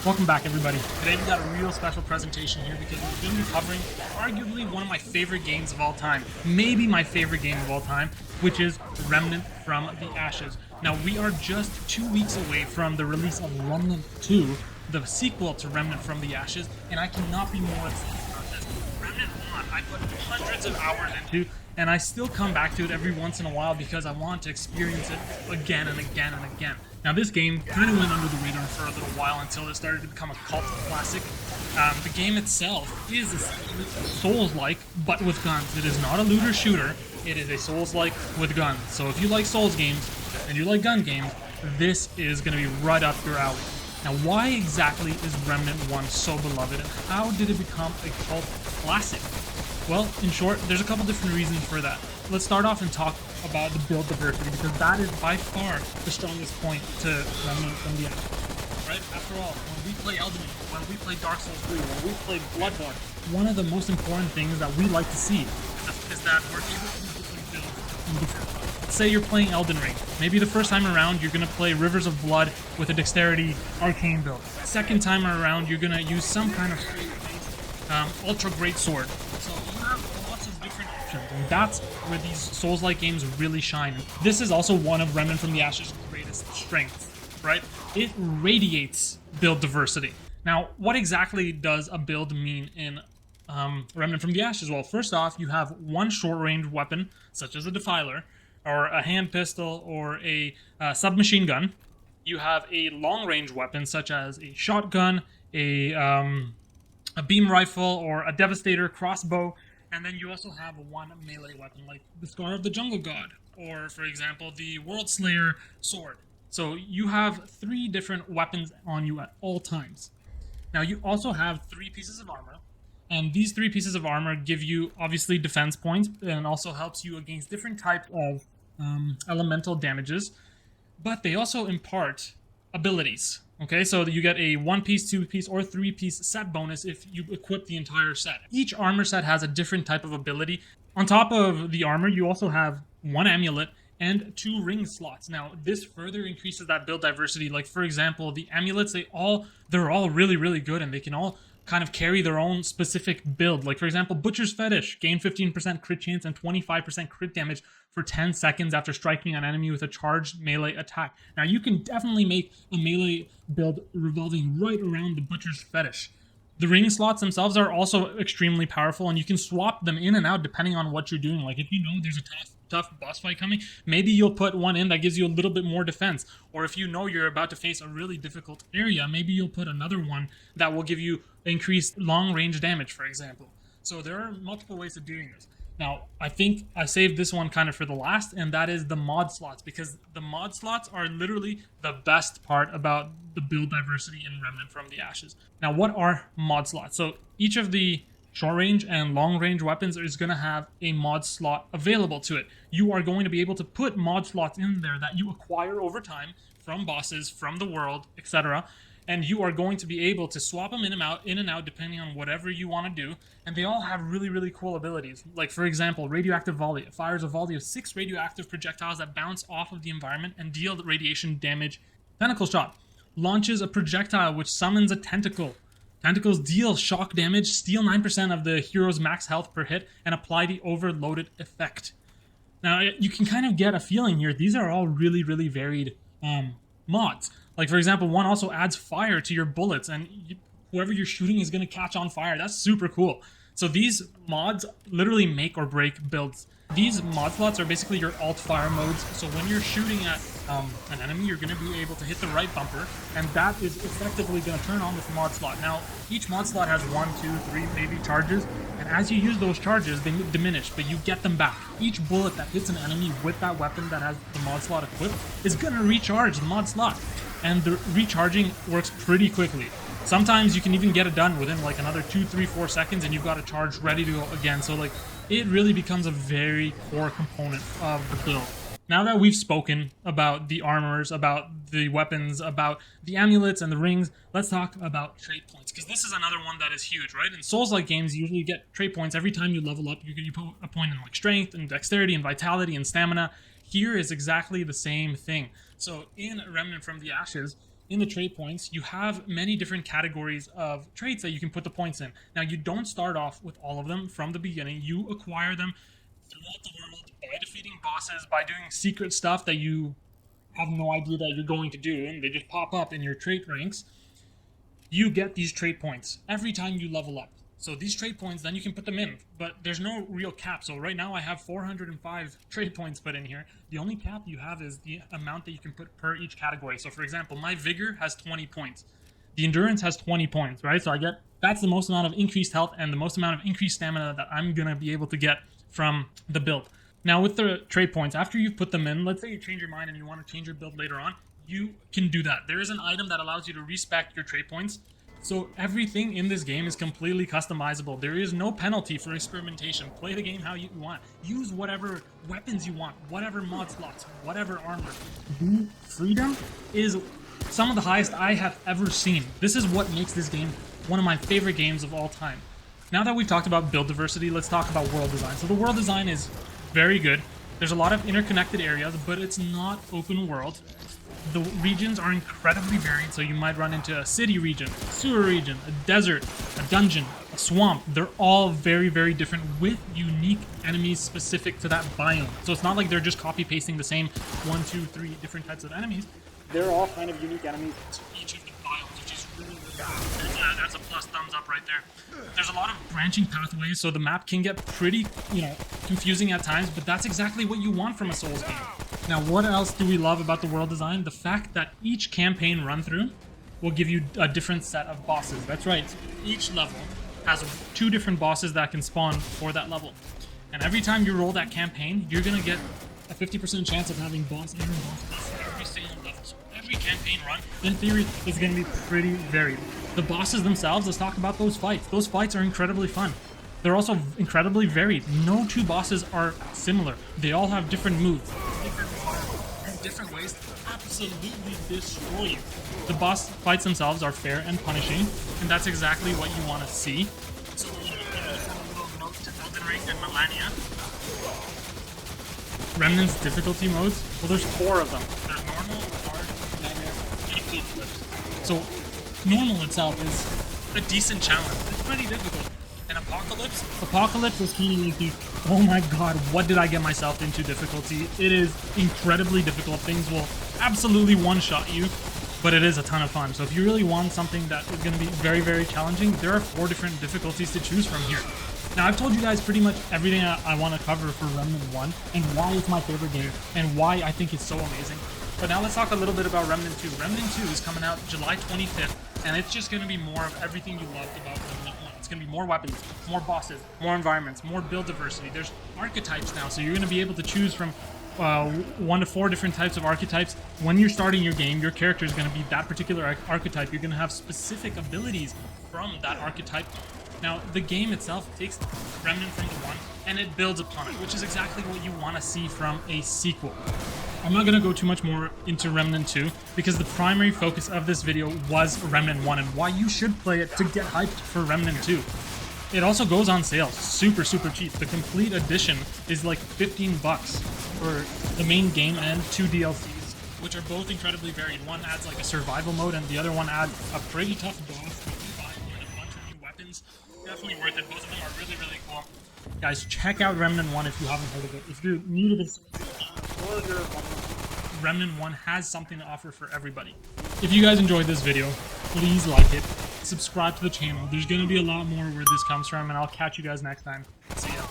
Welcome back, everybody. Today we got a real special presentation here because we're going to be covering arguably one of my favorite games of all time. Maybe my favorite game of all time, which is Remnant from the Ashes. Now, we are just 2 weeks away from the release of Remnant 2, the sequel to Remnant from the Ashes, and I cannot be more excited about this. Remnant 1, I put hundreds of hours into, and I still come back to it every once in a while because I want to experience it again and again and again. Now, this game kind of went under the radar for a little while until it started to become a cult classic. The game itself is Souls-like, but with guns. It is not a looter shooter. It is a Souls-like with guns. So if you like Souls games and you like gun games, this is going to be right up your alley. Now, why exactly is Remnant 1 so beloved, and how did it become a cult classic? Well, in short, there's a couple different reasons for that. Let's start off and talk about the build diversity, because that is by far the strongest point to Remnant from the Ashes. Right? After all, when we play Elden Ring, when we play Dark Souls 3, when we play Bloodborne, one of the most important things that we like to see is that we're able to do different builds in different times. Let's say you're playing Elden Ring. Maybe the first time around, you're going to play Rivers of Blood with a Dexterity Arcane build. Second time around, you're going to use some kind of Ultra Great Sword. So you have lots of different options, and that's where these Souls-like games really shine. This is also one of Remnant from the Ashes' greatest strengths, right? It radiates build diversity. Now, what exactly does a build mean in Remnant from the Ashes? Well, first off, you have one short-range weapon, such as a Defiler, or a hand pistol, or a submachine gun. You have a long-range weapon, such as a shotgun, a beam rifle, or a Devastator crossbow, and then you also have one melee weapon like the Scar of the Jungle God, or for example the World Slayer sword. So you have 3 different weapons on you at all times. Now you also have 3 pieces of armor, and these 3 pieces of armor give you obviously defense points and also helps you against different types of elemental damages, but they also impart abilities. Okay, so you get a 1-piece, 2-piece, or 3-piece set bonus if you equip the entire set. Each armor set has a different type of ability. On top of the armor, you also have 1 amulet and 2 ring slots. Now, this further increases that build diversity. Like, for example, the amulets, they're all really, really good, and they can all kind of carry their own specific build. Like, for example, Butcher's Fetish, gain 15% crit chance and 25% crit damage for 10 seconds after striking an enemy with a charged melee attack. Now, you can definitely make a melee build revolving right around the Butcher's Fetish. The ring slots themselves are also extremely powerful, and you can swap them in and out depending on what you're doing. Like, if you know there's a tough boss fight coming, maybe you'll put one in that gives you a little bit more defense. Or if you know you're about to face a really difficult area, maybe you'll put another one that will give you increased long-range damage, for example. So there are multiple ways of doing this. Now, I think I saved this one kind of for the last, and that is the mod slots, because the mod slots are literally the best part about the build diversity in Remnant from the Ashes. Now, what are mod slots? So each of the short-range and long-range weapons is going to have a mod slot available to it. You are going to be able to put mod slots in there that you acquire over time from bosses, from the world, etc., and you are going to be able to swap them in and out depending on whatever you want to do, and they all have really, really cool abilities. Like, for example, Radioactive Volley. It fires a volley of 6 radioactive projectiles that bounce off of the environment and deal radiation damage. Tentacle Shot launches a projectile which summons a tentacle. Tentacles deal shock damage, steal 9% of the hero's max health per hit, and apply the overloaded effect. Now, you can kind of get a feeling here. These are all really, really varied mods. Like, for example, one also adds fire to your bullets, and whoever you're shooting is going to catch on fire. That's super cool. So these mods literally make or break builds. These mod slots are basically your alt-fire modes. So when you're shooting at an enemy, you're going to be able to hit the right bumper, and that is effectively going to turn on this mod slot. Now, each mod slot has 1, 2, 3, maybe charges, and as you use those charges, they diminish, but you get them back. Each bullet that hits an enemy with that weapon that has the mod slot equipped is going to recharge the mod slot, and the recharging works pretty quickly. Sometimes you can even get it done within like another 2, 3, 4 seconds, and you've got a charge ready to go again. So like, it really becomes a very core component of the build. Now that we've spoken about the armors, about the weapons, about the amulets and the rings, let's talk about trait points, because this is another one that is huge, right? In Souls-like games, you usually get trait points every time you level up. You put a point in like strength and dexterity and vitality and stamina. Here is exactly the same thing. So in Remnant from the Ashes, in the trait points, you have many different categories of traits that you can put the points in. Now, you don't start off with all of them from the beginning. You acquire them throughout the world by defeating bosses, by doing secret stuff that you have no idea that you're going to do, and they just pop up in your trait ranks. You get these trait points every time you level up. So these trait points, then you can put them in, but there's no real cap. So right now I have 405 trait points put in here. The only cap you have is the amount that you can put per each category. So for example, my vigor has 20 points. The endurance has 20 points, right? So that's the most amount of increased health and the most amount of increased stamina that I'm gonna be able to get from the build. Now with the trait points, after you've put them in, let's say you change your mind and you want to change your build later on, you can do that. There is an item that allows you to respec your trait points. So everything in this game is completely customizable. There is no penalty for experimentation. Play the game how you want. Use whatever weapons you want, whatever mod slots, whatever armor. Freedom is some of the highest I have ever seen. This is what makes this game one of my favorite games of all time. Now that we've talked about build diversity, let's talk about world design. So the world design is very good. There's a lot of interconnected areas, but it's not open world. The regions are incredibly varied, so you might run into a city region, a sewer region, a desert, a dungeon, a swamp. They're all very, very different with unique enemies specific to that biome. So it's not like they're just copy-pasting the same 1, 2, 3 different types of enemies. They're all kind of unique enemies to each of the biomes, which is really, really cool. That's a plus thumbs up right there. There's a lot of branching pathways, so the map can get pretty, confusing at times, but that's exactly what you want from a Souls game. Now, what else do we love about the world design? The fact that each campaign run-through will give you a different set of bosses. That's right. Each level has 2 different bosses that can spawn for that level. And every time you roll that campaign, you're going to get a 50% chance of having boss and boss for every single level. So every campaign run, in theory, is going to be pretty varied. The bosses themselves, let's talk about those fights. Those fights are incredibly fun. They're also incredibly varied. No 2 bosses are similar. They all have different moves, different ways to absolutely destroy you. The boss fights themselves are fair and punishing, and that's exactly what you want to see. So we're going to give a little note to Elden Ring and Melania. Remnant's difficulty modes, well, there's 4 of them. There's normal, hard, nightmare, and apocalypse. So normal itself is a decent challenge. It's pretty difficult. And Apocalypse is kind of like the, oh my god, what did I get myself into difficulty? It is incredibly difficult. Things will absolutely one-shot you, but it is a ton of fun. So if you really want something that is going to be very, very challenging, there are 4 different difficulties to choose from here. Now, I've told you guys pretty much everything I want to cover for Remnant 1, and why it's my favorite game, and why I think it's so amazing. But now let's talk a little bit about Remnant 2. Remnant 2 is coming out July 25th, and it's just going to be more of everything you loved about Remnant 1. It's going to be more weapons, more bosses, more environments, more build diversity. There's archetypes now, so you're going to be able to choose from 1 to 4 different types of archetypes. When you're starting your game, your character is going to be that particular archetype. You're going to have specific abilities from that archetype. Now, the game itself takes Remnant from the 1, and it builds upon it, which is exactly what you want to see from a sequel. I'm not going to go too much more into Remnant 2, because the primary focus of this video was Remnant 1 and why you should play it to get hyped for Remnant 2. It also goes on sale super, super cheap. The complete edition is like 15 bucks for the main game and 2 DLCs, which are both incredibly varied. One adds like a survival mode, and the other one adds a pretty tough boss with a bunch of new weapons. Definitely worth it. Both of them are really, really cool. Guys, check out Remnant 1 if you haven't heard of it. If you're new to this, Remnant 1 has something to offer for everybody. If you guys enjoyed this video, please like it. Subscribe to the channel. There's going to be a lot more where this comes from, and I'll catch you guys next time. See ya.